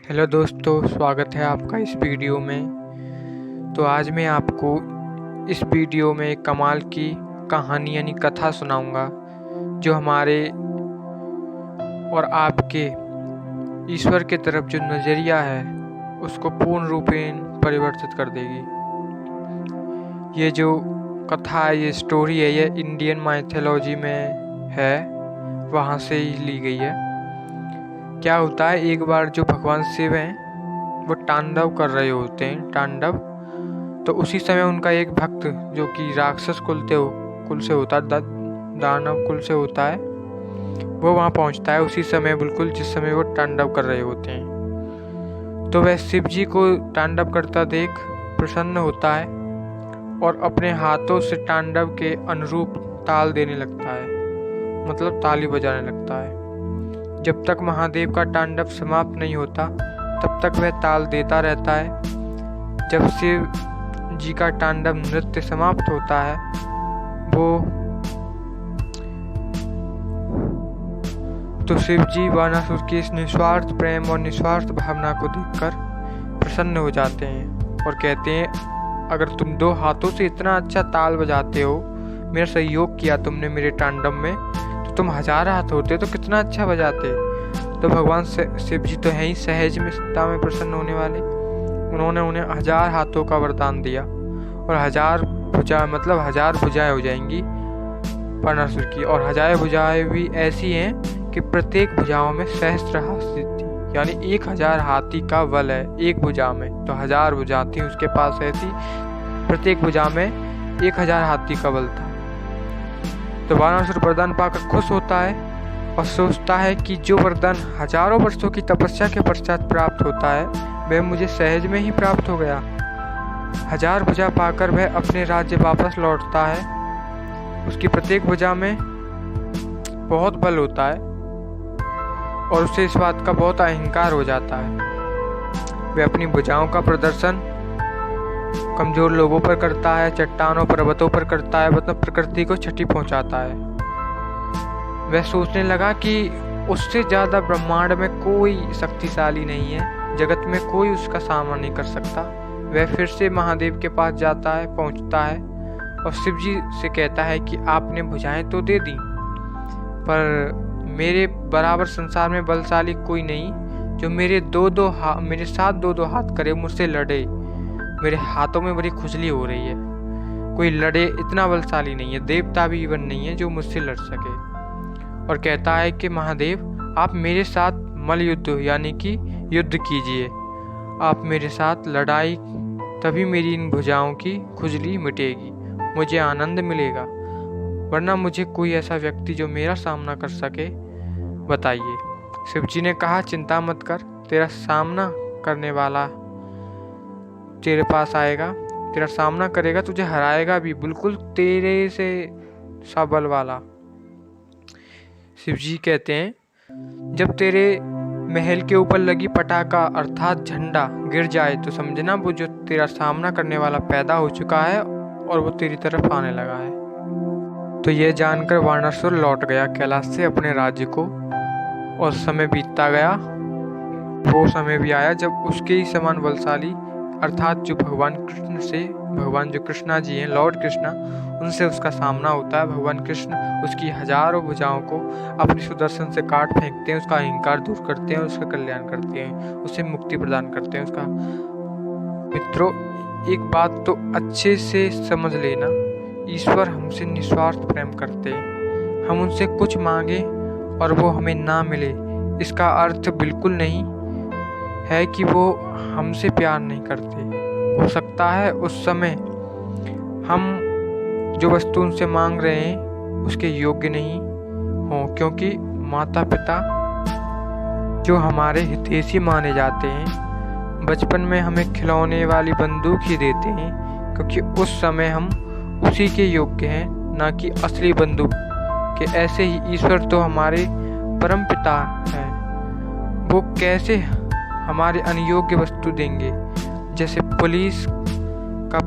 Hello दोस्तों, स्वागत है आपका इस वीडियो में। तो आज मैं आपको इस वीडियो में एक कमाल की कहानी यानी कथा सुनाऊंगा जो हमारे और आपके ईश्वर के तरफ जो नज़रिया है उसको पूर्ण रूपेण परिवर्तित कर देगी। ये जो कथा है, ये स्टोरी है, ये इंडियन माइथोलॉजी में है, वहाँ से ही ली गई है। क्या होता है, एक बार जो भगवान शिव हैं वो तांडव कर रहे होते हैं, तांडव। तो उसी समय उनका एक भक्त जो कि राक्षस कुल से होता है, दानव कुल से होता है, वो वहाँ पहुँचता है उसी समय, बिल्कुल जिस समय वो तांडव कर रहे होते हैं। तो वह शिव जी को तांडव करता देख प्रसन्न होता है और अपने हाथों से तांडव के अनुरूप ताल देने लगता है, मतलब ताली बजाने लगता है। जब तक महादेव का तांडव समाप्त नहीं होता तब तक वह ताल देता रहता है। जब शिव जी का तांडव नृत्य समाप्त होता है तो शिव जी वानासुर की इस निस्वार्थ प्रेम और निस्वार्थ भावना को देखकर प्रसन्न हो जाते हैं और कहते हैं, अगर तुम 2 हाथों से इतना अच्छा ताल बजाते हो, मेरा सहयोग किया तुमने मेरे तांडव में, तुम 1000 हाथ होते तो कितना अच्छा बजाते। तो भगवान शिव जी तो है ही सहज में सत्ता में प्रसन्न होने वाले। उन्होंने उन्हें 1000 हाथों का वरदान दिया और 1000 भुजा मतलब 1000 भुजाएं हो जाएंगी वानासुर की। और 1000 भुजाएं भी ऐसी हैं कि प्रत्येक भुजाओं में सहस्त्र हाथ थी, यानी 1000 हाथी का बल है एक भुजा में। तो 1000 भुजा थी उसके पास ऐसी, प्रत्येक भुजा में 1000 हाथी का बल था। तो वानासुर वरदान पाकर खुश होता है और सोचता है कि जो वरदान हजारों वर्षों की तपस्या के पश्चात प्राप्त होता है वह मुझे सहज में ही प्राप्त हो गया। 1000 भुजा पाकर वह अपने राज्य वापस लौटता है। उसकी प्रत्येक भुजा में बहुत बल होता है और उसे इस बात का बहुत अहंकार हो जाता है। वह अपनी भुजाओं का प्रदर्शन कमजोर लोगों पर करता है, चट्टानों पर्वतों पर करता है, मतलब प्रकृति को क्षति पहुंचाता है। वह सोचने लगा कि उससे ज्यादा ब्रह्मांड में कोई शक्तिशाली नहीं है, जगत में कोई उसका सामना नहीं कर सकता। वह फिर से महादेव के पास जाता है, पहुंचता है और शिव जी से कहता है कि आपने भुजाएं तो दे दी, पर मेरे बराबर संसार में बलशाली कोई नहीं जो मेरे साथ दो हाथ करे, मुझसे लड़े। मेरे हाथों में बड़ी खुजली हो रही है, कोई लड़े इतना बलशाली नहीं है, देवता भी इवन नहीं है जो मुझसे लड़ सके। और कहता है कि महादेव आप मेरे साथ मल युद्ध यानी कि युद्ध कीजिए, आप मेरे साथ लड़ाई, तभी मेरी इन भुजाओं की खुजली मिटेगी, मुझे आनंद मिलेगा, वरना मुझे कोई ऐसा व्यक्ति जो मेरा सामना कर सके बताइए। शिव जी ने कहा, चिंता मत कर, तेरा सामना करने वाला तेरे पास आएगा, तेरा सामना करेगा, तुझे हराएगा भी, बिल्कुल तेरे से सबल वाला। शिव जी कहते हैं, जब तेरे महल के ऊपर लगी पटाखा अर्थात झंडा गिर जाए तो समझना वो जो तेरा सामना करने वाला पैदा हो चुका है और वो तेरी तरफ आने लगा है। तो यह जानकर वानासुर लौट गया कैलाश से अपने राज्य को और समय बीतता गया। वो समय भी आया जब उसके ही समान बलशाली अर्थात जो भगवान जो कृष्णा जी हैं, लॉर्ड कृष्णा, उनसे उसका सामना होता है। भगवान कृष्ण उसकी हजारों भुजाओं को अपने सुदर्शन से काट फेंकते हैं, उसका अहंकार दूर करते हैं, उसका कल्याण करते हैं, उसे मुक्ति प्रदान करते हैं। उसका मित्रों, एक बात तो अच्छे से समझ लेना, ईश्वर हमसे निस्वार्थ प्रेम करते हैं। हम उनसे कुछ मांगे और वो हमें ना मिले, इसका अर्थ बिल्कुल नहीं है कि वो हमसे प्यार नहीं करते। हो सकता है उस समय हम जो वस्तु उनसे मांग रहे हैं उसके योग्य नहीं हो, क्योंकि माता पिता जो हमारे हितैषी माने जाते हैं बचपन में हमें खिलौने वाली बंदूक ही देते हैं, क्योंकि उस समय हम उसी के योग्य हैं, ना कि असली बंदूक के। ऐसे ही ईश्वर तो हमारे परम पिता हैं, वो कैसे हमारे अनयोग्य वस्तु देंगे। जैसे पुलिस का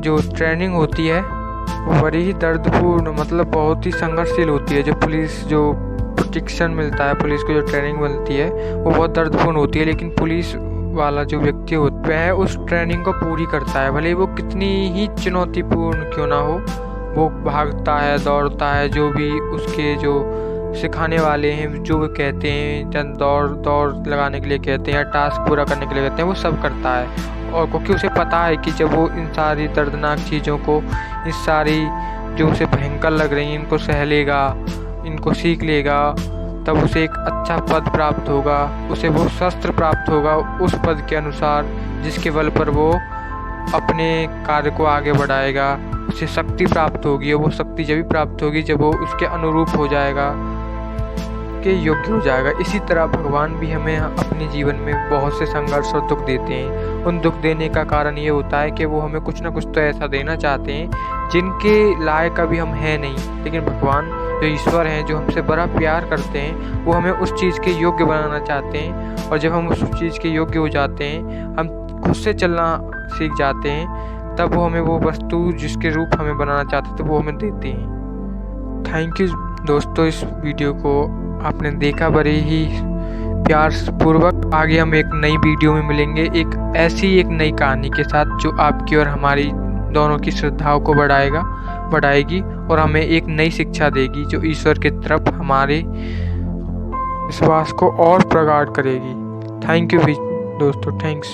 जो ट्रेनिंग होती है वो बड़ी ही दर्दपूर्ण, मतलब बहुत ही संघर्षशील होती है। जो पुलिस जो प्रोटेक्शन मिलता है, पुलिस को जो ट्रेनिंग मिलती है वो बहुत दर्दपूर्ण होती है, लेकिन पुलिस वाला जो व्यक्ति होता है उस ट्रेनिंग को पूरी करता है, भले वो कितनी ही चुनौतीपूर्ण क्यों ना हो। वो भागता है, दौड़ता है, जो भी उसके जो सिखाने वाले हैं जो वो कहते हैं, जब दौड़ लगाने के लिए कहते हैं या टास्क पूरा करने के लिए कहते हैं, वो सब करता है। और क्योंकि उसे पता है कि जब वो इन सारी दर्दनाक चीज़ों को, इस सारी जो उसे भयंकर लग रही हैं, इनको सह लेगा, इनको सीख लेगा, तब उसे एक अच्छा पद प्राप्त होगा, उसे वो शस्त्र प्राप्त होगा उस पद के अनुसार जिसके बल पर वो अपने कार्य को आगे बढ़ाएगा। उसे शक्ति प्राप्त होगी, और वो शक्ति जब भी प्राप्त होगी जब वो उसके अनुरूप हो जाएगा, के योग्य हो जाएगा। इसी तरह भगवान भी हमें अपने जीवन में बहुत से संघर्ष और दुख देते हैं। उन दुख देने का कारण ये होता है कि वो हमें कुछ ना कुछ तो ऐसा देना चाहते हैं जिनके लायक अभी हम हैं नहीं, लेकिन भगवान जो ईश्वर हैं, जो हमसे बड़ा प्यार करते हैं, वो हमें उस चीज़ के योग्य बनाना चाहते हैं। और जब हम उस चीज़ के योग्य हो जाते हैं, हम खुद से चलना सीख जाते हैं, तब वो हमें वो वस्तु जिसके रूप हमें बनाना चाहते थे वो हमें देते हैं। थैंक यू दोस्तों, इस वीडियो को आपने देखा बड़े ही प्यार पूर्वक। आगे हम एक नई वीडियो में मिलेंगे, एक नई कहानी के साथ जो आपकी और हमारी दोनों की श्रद्धाओं को बढ़ाएगी और हमें एक नई शिक्षा देगी जो ईश्वर की तरफ हमारे विश्वास को और प्रगाढ़ करेगी। थैंक यू दोस्तों, थैंक्स।